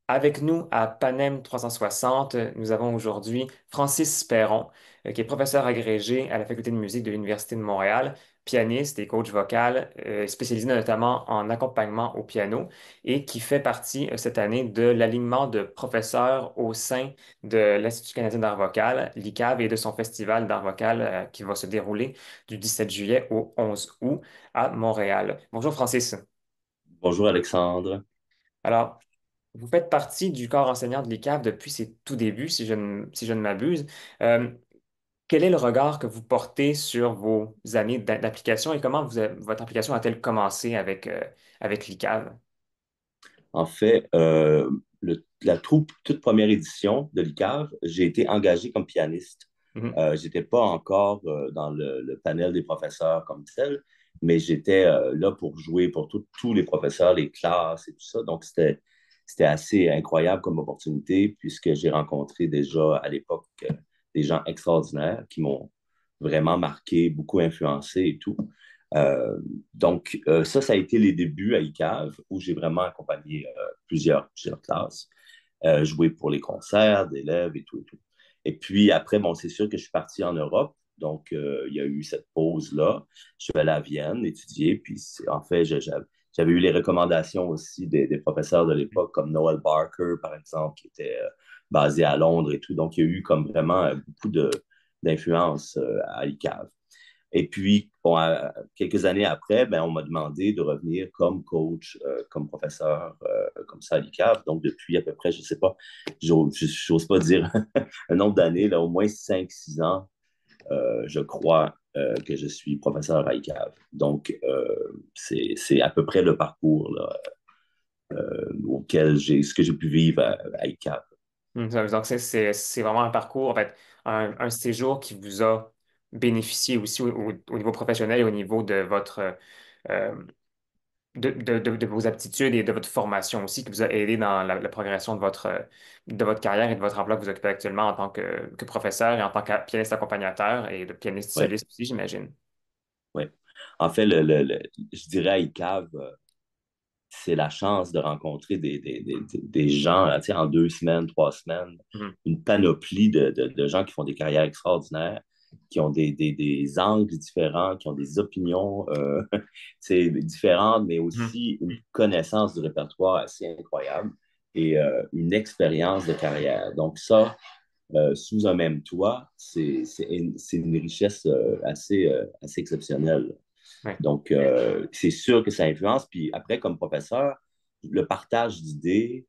Avec nous à Panem 360, nous avons aujourd'hui Francis Perron, qui est professeur agrégé à la Faculté de musique de l'Université de Montréal, pianiste et coach vocal, spécialisé notamment en accompagnement au piano et qui fait partie cette année de l'alignement de professeurs au sein de l'Institut canadien d'art vocal, l'ICAV, et de son festival d'art vocal qui va se dérouler du 17 juillet au 11 août à Montréal. Bonjour Francis. Bonjour Alexandre. Alors, vous faites partie du corps enseignant de l'ICAV depuis ses tout débuts, si je ne m'abuse. Euh, Quel est le regard que vous portez sur vos années d'application et comment votre application a-t-elle commencé avec l'ICAV? En fait, la toute première édition de l'ICAV, j'ai été engagé comme pianiste. Mhm. J'étais pas encore dans le panel des professeurs comme tel, mais j'étais là pour jouer pour tous les professeurs, les classes et tout ça. Donc, c'était assez incroyable comme opportunité puisque j'ai rencontré déjà à l'époque des gens extraordinaires qui m'ont vraiment marqué, beaucoup influencé et tout. Euh, ça a été les débuts à ICAV où j'ai vraiment accompagné plusieurs classes, joué pour les concerts d'élèves et tout et tout. Et puis après, bon, c'est sûr que je suis parti en Europe. Donc, il y a eu cette pause-là. Je suis allé à Vienne étudier. Puis, en fait, j'avais eu les recommandations aussi des professeurs de l'époque, comme Noel Barker, par exemple, qui était basé à Londres et tout. Donc, il y a eu comme vraiment beaucoup d'influence à ICAV. Et puis, bon, quelques années après, ben, on m'a demandé de revenir comme coach, comme professeur, comme ça à l'ICAV. Donc, depuis à peu près, je ne sais pas, j'ose pas dire un nombre d'années, là, au moins 5 6 ans, je crois que je suis professeur à ICAV. Donc, c'est à peu près le parcours là, ce que j'ai pu vivre à ICAV. Donc, c'est vraiment un parcours, en fait, un séjour qui vous a bénéficié aussi au niveau professionnel et au niveau de euh, de vos aptitudes et de votre formation aussi, qui vous a aidé dans la progression de votre carrière et de votre emploi que vous occupez actuellement en tant que professeur et en tant que pianiste accompagnateur et de pianiste Oui, soliste aussi, j'imagine. oui. En fait, je dirais à ICAV, c'est la chance de rencontrer des gens, tu sais, en 2 semaines, 3 semaines, Mhm. une panoplie de gens qui font des carrières extraordinaires, qui ont des angles différents, qui ont des opinions différentes, mais Mhm. aussi une connaissance du répertoire assez incroyable et une expérience de carrière. Donc ça, sous un même toit, c'est une richesse assez exceptionnelle. Ouais. Donc, c'est sûr que ça influence. Puis après, comme professeur, le partage d'idées,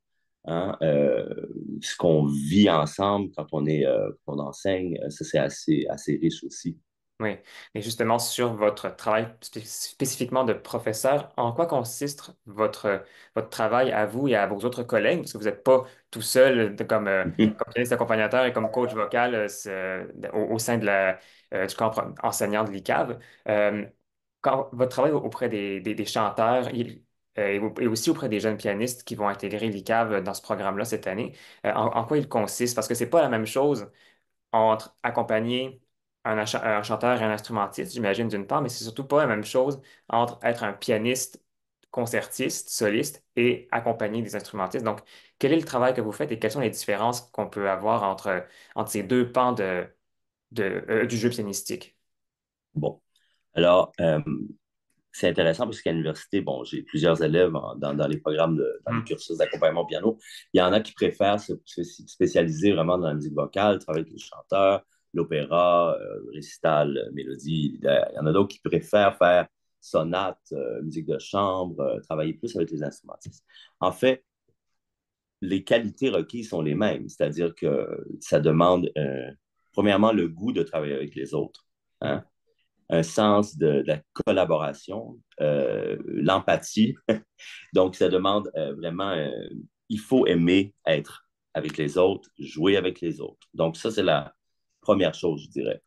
hein, ce qu'on vit ensemble quand on enseigne, ça, c'est assez riche aussi. Oui, et justement sur votre travail spécifiquement de professeur, en quoi consiste votre travail à vous et à vos autres collègues? Parce que vous n'êtes pas tout seul comme pianiste accompagnateur et comme coach vocal au sein du corps enseignant de l'ICAV. Quand votre travail auprès des chanteurs et aussi auprès des jeunes pianistes qui vont intégrer l'ICAV dans ce programme-là cette année, en quoi il consiste? Parce que c'est pas la même chose entre accompagner un chanteur et un instrumentiste, j'imagine, d'une part, mais c'est surtout pas la même chose entre être un pianiste, concertiste, soliste et accompagner des instrumentistes. Donc, quel est le travail que vous faites et quelles sont les différences qu'on peut avoir entre ces deux pans du jeu pianistique? Bon. Alors, c'est intéressant parce qu'à l'université, bon, j'ai plusieurs élèves dans les programmes, dans les Hmm. cursus d'accompagnement au piano. Il y en a qui préfèrent se spécialiser vraiment dans la musique vocale, travailler avec les chanteurs, l'opéra, récital, mélodie. Il y en a d'autres qui préfèrent faire sonate, musique de chambre, travailler plus avec les instrumentistes. En fait, les qualités requises sont les mêmes, c'est-à-dire que ça demande, premièrement, le goût de travailler avec les autres. Mhm. Hein? Un sens de la collaboration, l'empathie. Donc, ça demande vraiment, il faut aimer être avec les autres, jouer avec les autres. Donc, ça, c'est la première chose, je dirais.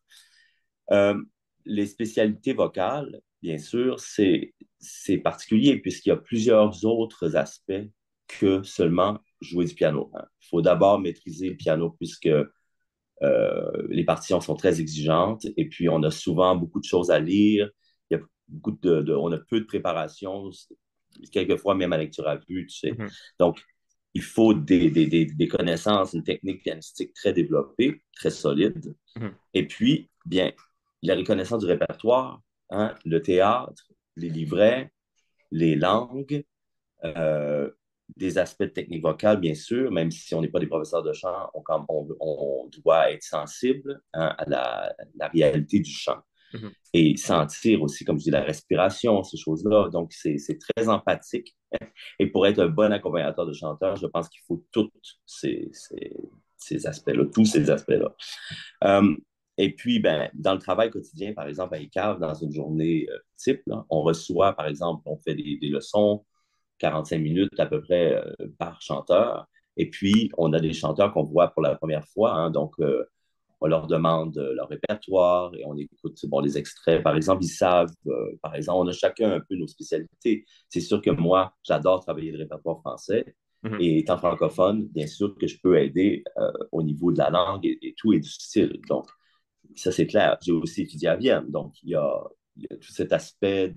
Euh, les spécialités vocales, bien sûr, c'est particulier puisqu'il y a plusieurs autres aspects que seulement jouer du piano. Hein. Il faut d'abord maîtriser le piano puisque les partitions sont très exigeantes et puis on a souvent beaucoup de choses à lire. Il y a on a peu de préparation, quelquefois même à lecture à vue, tu sais. Mhm. Donc, il faut des connaissances, une technique pianistique très développée, très solide. Mhm. Et puis, bien, la reconnaissance du répertoire, hein, le théâtre, les livrets, les langues, euh, des aspects de technique vocale, bien sûr, même si on n'est pas des professeurs de chant, on doit être sensible, hein, à la réalité du chant Mhm. et sentir aussi, comme je dis, la respiration, ces choses-là. Donc, c'est très empathique. Et pour être un bon accompagnateur de chanteur, je pense qu'il faut tous ces aspects-là, tous ces aspects-là. Euh, et puis, ben, dans le travail quotidien, par exemple, à ICAV, dans une journée type, là, on reçoit, par exemple, on fait des leçons, 45 minutes à peu près par chanteur. Et puis, on a des chanteurs qu'on voit pour la première fois. Hein, donc, on leur demande leur répertoire et on écoute bon, les extraits. Par exemple, ils savent, par exemple, on a chacun un peu nos spécialités. C'est sûr que moi, j'adore travailler le répertoire français. Mhm. Et étant francophone, bien sûr que je peux aider au niveau de la langue et tout et du style. Donc, ça, c'est clair. J'ai aussi étudié à Vienne. Donc, il y a tout cet aspect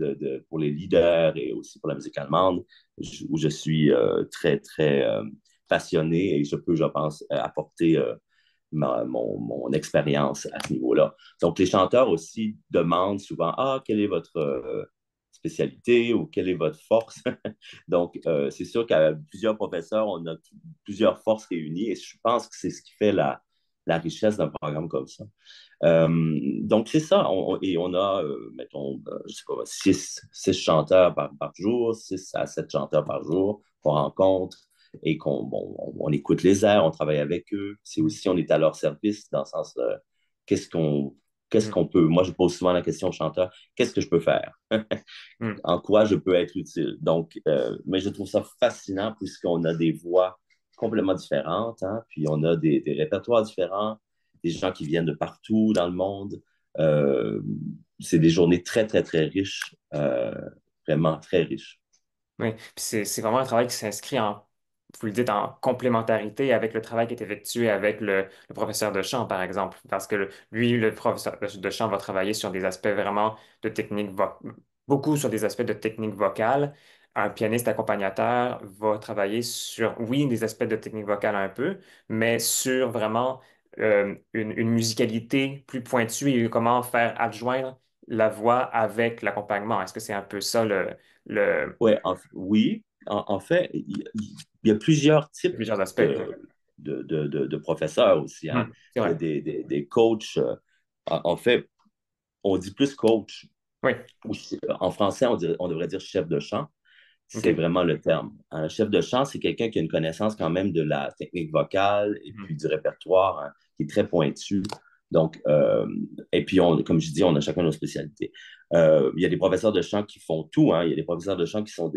pour les leaders et aussi pour la musique allemande où je suis très, très passionné et je peux, je pense, apporter mon expérience à ce niveau-là. Donc, les chanteurs aussi demandent souvent, ah, quelle est votre spécialité ou quelle est votre force? Donc, c'est sûr qu'à plusieurs professeurs, on a plusieurs forces réunies et je pense que c'est ce qui fait la richesse d'un programme comme ça. Donc, c'est ça. Et on a, mettons, je sais pas, six chanteurs par jour, 6 à 7 chanteurs par jour qu'on rencontre et on écoute les airs, on travaille avec eux. C'est Mhm. aussi, on est à leur service dans le sens de qu'est-ce qu'on qu'est-ce Mhm. qu'on peut. Moi, je pose souvent la question au chanteur, qu'est-ce que je peux faire? Mhm. En quoi je peux être utile? Donc, mais je trouve ça fascinant puisqu'on a des voix complètement différentes, hein, puis on a des répertoires différents, des gens qui viennent de partout dans le monde. Euh, c'est des journées très, très, très riches, vraiment très riches. Oui, puis c'est vraiment un travail qui s'inscrit en, vous le dites, en complémentarité avec le travail qui est effectué avec le professeur de chant, par exemple, parce que lui, le professeur de chant va travailler sur des aspects vraiment de technique, beaucoup sur des aspects de technique vocale. Un pianiste accompagnateur va travailler sur, oui, des aspects de technique vocale un peu, mais sur vraiment une musicalité plus pointue et comment faire adjoindre la voix avec l'accompagnement. Est-ce que c'est un peu ça le, Ouais, oui, en fait, il y a plusieurs types plusieurs aspects? de, de professeurs aussi. Hein. C'est Il y a vrai. des coachs. En fait, on dit plus coach. Oui. En français, on devrait dire chef de chant. C'est OK. vraiment le terme. Un chef de chant, c'est quelqu'un qui a une connaissance quand même de la technique vocale et Mhm. puis du répertoire, hein, qui est très pointu. Donc, et puis, comme je dis, on a chacun nos spécialités. Il y a des professeurs de chant qui font tout. Hein. Il y a des professeurs de chant qui sont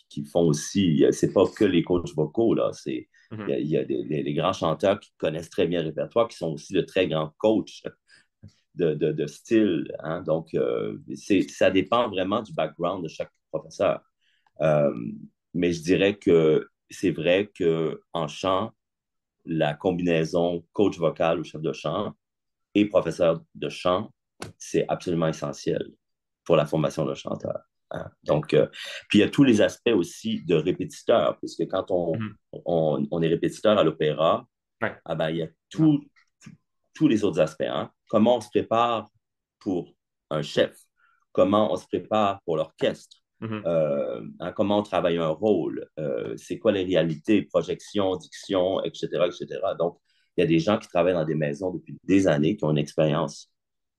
qui font aussi. C'est pas que les coachs vocaux, là. Mhm. Il y a des grands chanteurs qui connaissent très bien le répertoire, qui sont aussi de très grands coachs de style. Hein. Donc, ça dépend vraiment du background de chaque professeur. Euh, mais je dirais que c'est vrai qu'en chant, la combinaison coach vocal ou chef de chant et professeur de chant, c'est absolument essentiel pour la formation d'un chanteur. Hein. Donc, puis il y a tous les aspects aussi de répétiteur, puisque quand Mhm. on est répétiteur à l'opéra, Ouais. ah ben, il y a Non. tous les autres aspects. Hein. Comment on se prépare pour un chef? Comment on se prépare pour l'orchestre? Mhm. Hein, comment on travaille un rôle? C'est quoi les réalités, projections, diction, etc., etc. Donc, il y a des gens qui travaillent dans des maisons depuis des années, qui ont une expérience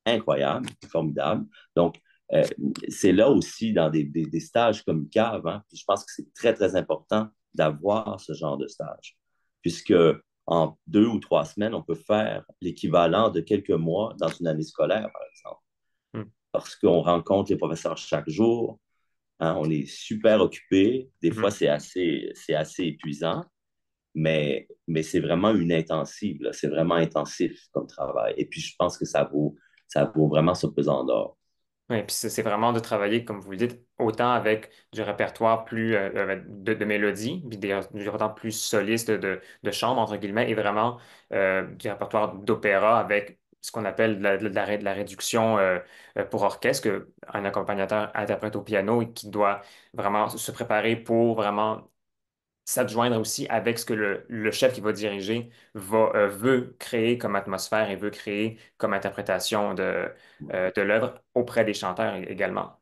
incroyable, formidable. Donc, euh, c'est là aussi dans des stages comme CAV, hein, puis je pense que c'est très, très important d'avoir ce genre de stage, puisque en 2 ou 3 semaines, on peut faire l'équivalent de quelques mois dans une année scolaire, par exemple, Mhm. parce qu'on rencontre les professeurs chaque jour, hein, on est super occupé, des fois Mhm. c'est assez épuisant, mais c'est vraiment une intensive, là. C'est vraiment intensif comme travail. Et puis, je pense que ça vaut vraiment ce pesant d'or. Oui, puis c'est vraiment de travailler, comme vous le dites, autant avec du répertoire plus de mélodies, puis du répertoire plus soliste de chambre, entre guillemets, et vraiment du répertoire d'opéra avec ce qu'on appelle de la réduction pour orchestre, qu'un accompagnateur interprète au piano et qui doit vraiment se préparer pour vraiment s'adjoindre aussi avec ce que le chef qui va diriger veut créer comme atmosphère et veut créer comme interprétation de l'œuvre auprès des chanteurs également.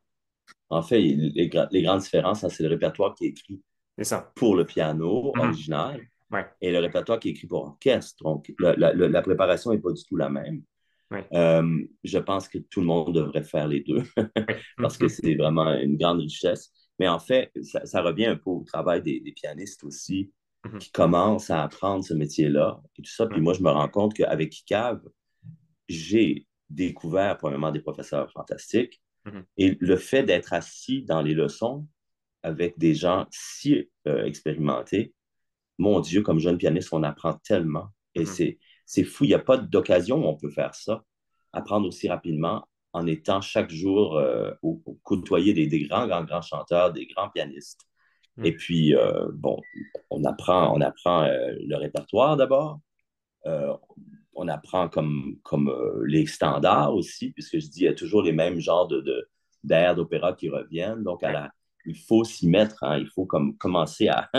En fait, les grandes différences, hein, c'est le répertoire qui est écrit C'est ça. pour le piano Mhm. original Ouais. et le répertoire qui est écrit pour orchestre. Donc, la préparation n'est pas du tout la même. Oui. Je pense que tout le monde devrait faire les deux Oui. parce que c'est vraiment une grande richesse. Mais en fait, ça revient un peu au travail des pianistes aussi Mhm. qui commencent à apprendre ce métier-là et tout ça. Puis Mhm. moi, je me rends compte qu'avec ICAV, j'ai découvert premièrement des professeurs fantastiques Mhm. et le fait d'être assis dans les leçons avec des gens si expérimentés, mon Dieu, comme jeune pianiste, on apprend tellement. Et Mhm. c'est fou, il n'y a pas d'occasion où on peut faire ça, apprendre aussi rapidement en étant chaque jour au côtoyer des grands chanteurs, des grands pianistes. Et Mhm. puis, bon, on apprend le répertoire d'abord. Euh, on apprend comme les standards aussi, puisque je dis, il y a toujours les mêmes genres d'airs d'opéra qui reviennent. Donc, Ouais. il faut s'y mettre, hein, il faut commencer à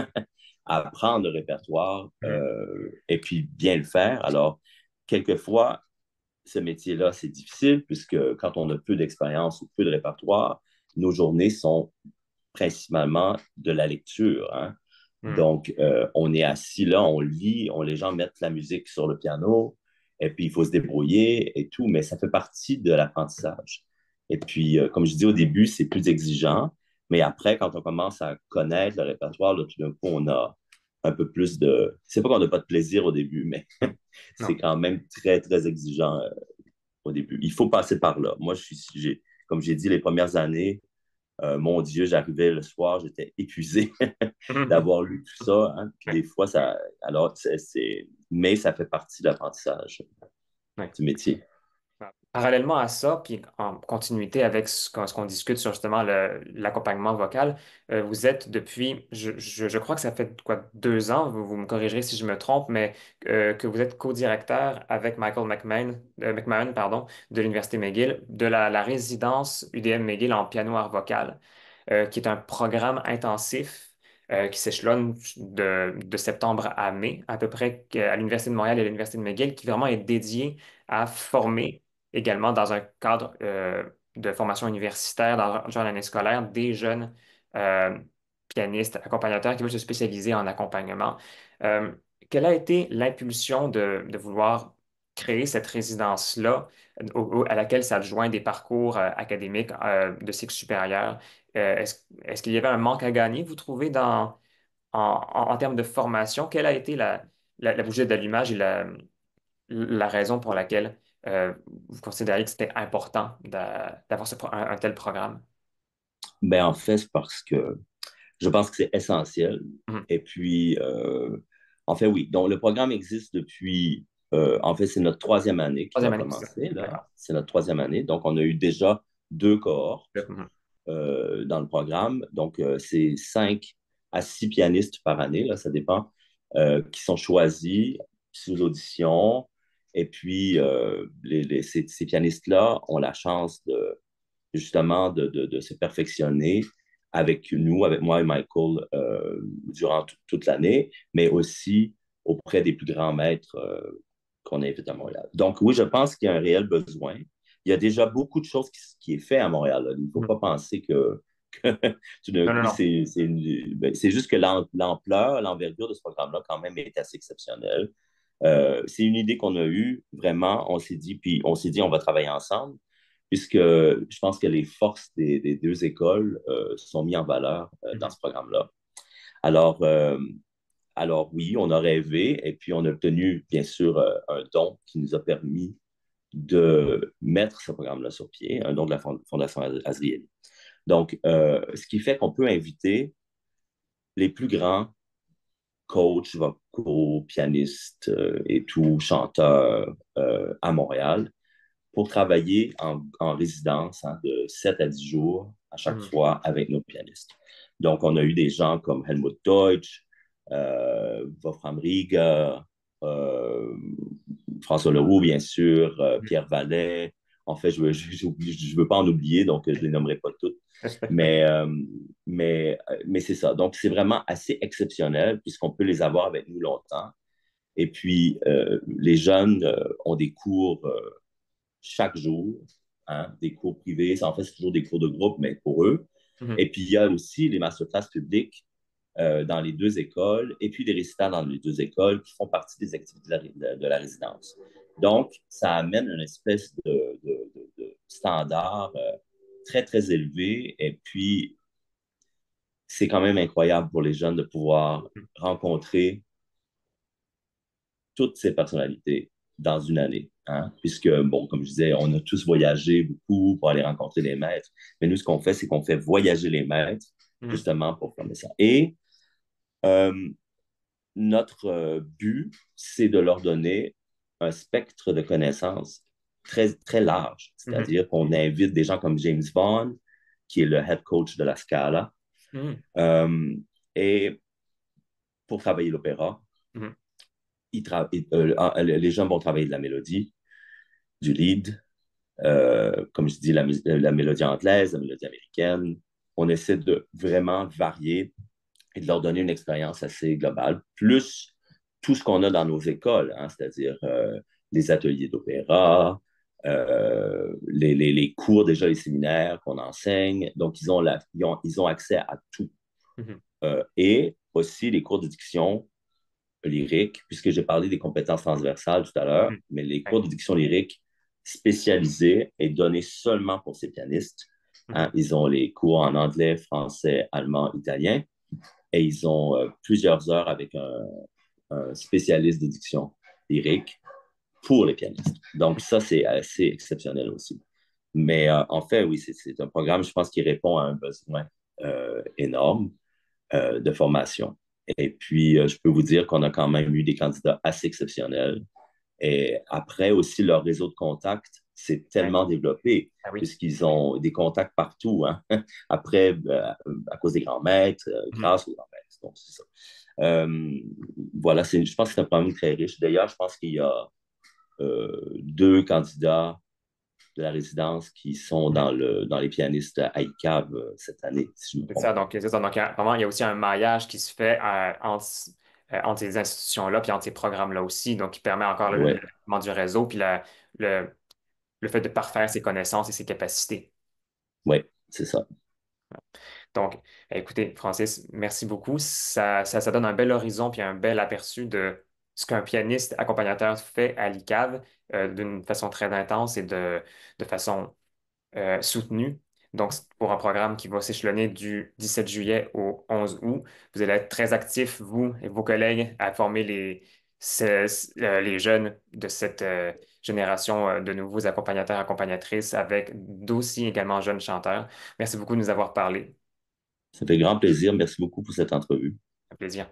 apprendre le répertoire Mhm. et puis bien le faire. Alors, quelquefois, ce métier-là, c'est difficile puisque quand on a peu d'expérience ou peu de répertoire, nos journées sont principalement de la lecture. Hein. Mhm. Donc, on est assis là, on lit, les gens mettent la musique sur le piano, et puis il faut se débrouiller et tout, mais ça fait partie de l'apprentissage. Et puis, comme je dis au début, c'est plus exigeant, mais après, quand on commence à connaître le répertoire, là, tout d'un coup, on a un peu plus de... C'est pas qu'on n'a pas de plaisir au début, mais c'est Non. quand même très, très exigeant au début. Il faut passer par là. Moi, comme j'ai dit, les premières années, mon Dieu, j'arrivais le soir, j'étais épuisé Mhm. d'avoir lu tout ça. Hein. Puis Ouais. des fois, mais ça fait partie de l'apprentissage Ouais. du métier. Parallèlement à ça, puis en continuité avec ce qu'on discute sur justement l'accompagnement vocal, vous êtes depuis, je crois que ça fait quoi, 2 ans, vous me corrigerez si je me trompe, mais que vous êtes co-directeur avec Michael McMahon, pardon, de l'Université McGill, de la résidence UDM McGill en piano art vocal, qui est un programme intensif qui s'échelonne de septembre à mai, à peu près à l'Université de Montréal et à l'Université de McGill, qui vraiment est dédié à former également dans un cadre de formation universitaire, dans l'année scolaire, des jeunes euh, pianistes, accompagnateurs qui veulent se spécialiser en accompagnement. Euh, Quelle a été l'impulsion de vouloir créer cette résidence-là à laquelle s'adjoint des parcours académiques de cycle supérieur? Est-ce qu'il y avait un manque à gagner, vous trouvez, en termes de formation? Quelle a été la bougie d'allumage et la raison pour laquelle vous considériez que c'était important d'avoir un tel programme? Ben, en fait, c'est parce que je pense que c'est essentiel. Mhm. Et puis, en fait, oui. Donc, le programme existe depuis, en fait, c'est notre troisième année qui va Troisième année, c'est ça. commencer, là. D'accord. C'est notre troisième année. Donc, on a eu déjà 2 cohortes Mhm. dans le programme. Donc, c'est 5 à 6 pianistes par année, là, ça dépend, qui sont choisis sous audition. Et puis, ces pianistes-là ont la chance justement de se perfectionner avec nous, avec moi et Michael, durant toute l'année, mais aussi auprès des plus grands maîtres qu'on invite à Montréal. Donc oui, je pense qu'il y a un réel besoin. Il y a déjà beaucoup de choses qui est fait à Montréal. Là. Il ne faut Mhm. pas penser que tout d'un Non, non, coup, non. c'est juste que l'ampleur, l'envergure de ce programme-là, quand même, est assez exceptionnelle. C'est une idée qu'on a eue, vraiment, on s'est dit, on va travailler ensemble, puisque je pense que les forces des 2 écoles sont mises en valeur dans Mhm. ce programme-là. Alors, alors oui, on a rêvé et puis on a obtenu, bien sûr, un don qui nous a permis de mettre ce programme-là sur pied, un don de la Fondation Azrieli. Donc, ce qui fait qu'on peut inviter les plus grands coachs, vocaux, pianistes et tout, chanteurs à Montréal pour travailler en résidence hein, de 7 à 10 jours à chaque Mhm. fois avec nos pianistes. Donc, on a eu des gens comme Helmut Deutsch, Wolfram Rieger, euh, François Leroux, bien sûr, Mhm. Pierre Vallet. En fait, je veux pas en oublier, donc je les nommerai pas toutes. Mais, euh, mais c'est ça. Donc, c'est vraiment assez exceptionnel puisqu'on peut les avoir avec nous longtemps. Et puis, les jeunes ont des cours chaque jour, hein, des cours privés. En fait, c'est toujours des cours de groupe, mais pour eux. Mhm. Et puis, il y a aussi les masterclass publiques dans les deux écoles, et puis des résidents dans les deux écoles qui font partie des activités de la résidence. Donc, ça amène une espèce de standard très, très élevé. Et puis, c'est quand même incroyable pour les jeunes de pouvoir rencontrer toutes ces personnalités dans une année. Hein? Puisque, bon, comme je disais, on a tous voyagé beaucoup pour aller rencontrer les maîtres. Mais nous, ce qu'on fait, c'est qu'on fait voyager les maîtres Mhm. justement pour faire ça. Et euh, notre but, c'est de leur donner un spectre de connaissances très, très large. Mhm. C'est-à-dire qu'on invite des gens comme James Bond, qui est le head coach de la Scala, Mhm. euh, et pour travailler l'opéra, Mhm. les gens vont travailler de la mélodie, du lead, comme je dis, la mélodie anglaise, la mélodie américaine. On essaie de vraiment varier et de leur donner une expérience assez globale, plus tout ce qu'on a dans nos écoles, hein, c'est-à-dire les ateliers d'opéra, les cours, déjà les séminaires qu'on enseigne. Donc, ils ont accès à tout. Mhm. Et aussi les cours de diction lyrique, puisque j'ai parlé des compétences transversales tout à l'heure, Mhm. mais les Ouais. cours de diction lyrique spécialisés et donnés seulement pour ces pianistes. Mhm. Hein, ils ont les cours en anglais, français, allemand, italien, et ils ont plusieurs heures avec un spécialiste de diction lyrique pour les pianistes. Donc, ça, c'est assez exceptionnel aussi. Mais en fait, oui, c'est un programme, je pense, qui répond à un besoin énorme de formation. Et puis, je peux vous dire qu'on a quand même eu des candidats assez exceptionnels. Et après aussi, leur réseau de contacts s'est Ouais. tellement développé Ah oui. puisqu'ils ont des contacts partout. Hein? Après, à cause des grands maîtres, Mhm. grâce aux grands maîtres. Donc, c'est ça. Euh, voilà, je pense que c'est un programme très riche. D'ailleurs, je pense qu'il y a deux candidats de la résidence qui sont Mhm. dans les pianistes à ICAV cette année, si je ne me C'est trompe ça, pas. donc, c'est ça. Donc, vraiment, il y a aussi un maillage qui se fait entre ces institutions-là puis entre ces programmes-là aussi, donc qui permet encore le Oui, développement du réseau puis le, le fait de parfaire ses connaissances et ses capacités. oui, c'est ça. Donc, écoutez, Francis, merci beaucoup. Ça donne un bel horizon puis un bel aperçu de ce qu'un pianiste accompagnateur fait à l'ICAV d'une façon très intense et de façon soutenue. Donc, c'est pour un programme qui va s'échelonner du 17 juillet au 11 août. Vous allez être très actifs, vous et vos collègues, à former les jeunes de cette génération de nouveaux accompagnateurs, accompagnatrices, avec d'aussi également jeunes chanteurs. Merci beaucoup de nous avoir parlé. Ça fait grand plaisir. Merci beaucoup pour cette entrevue. Un plaisir.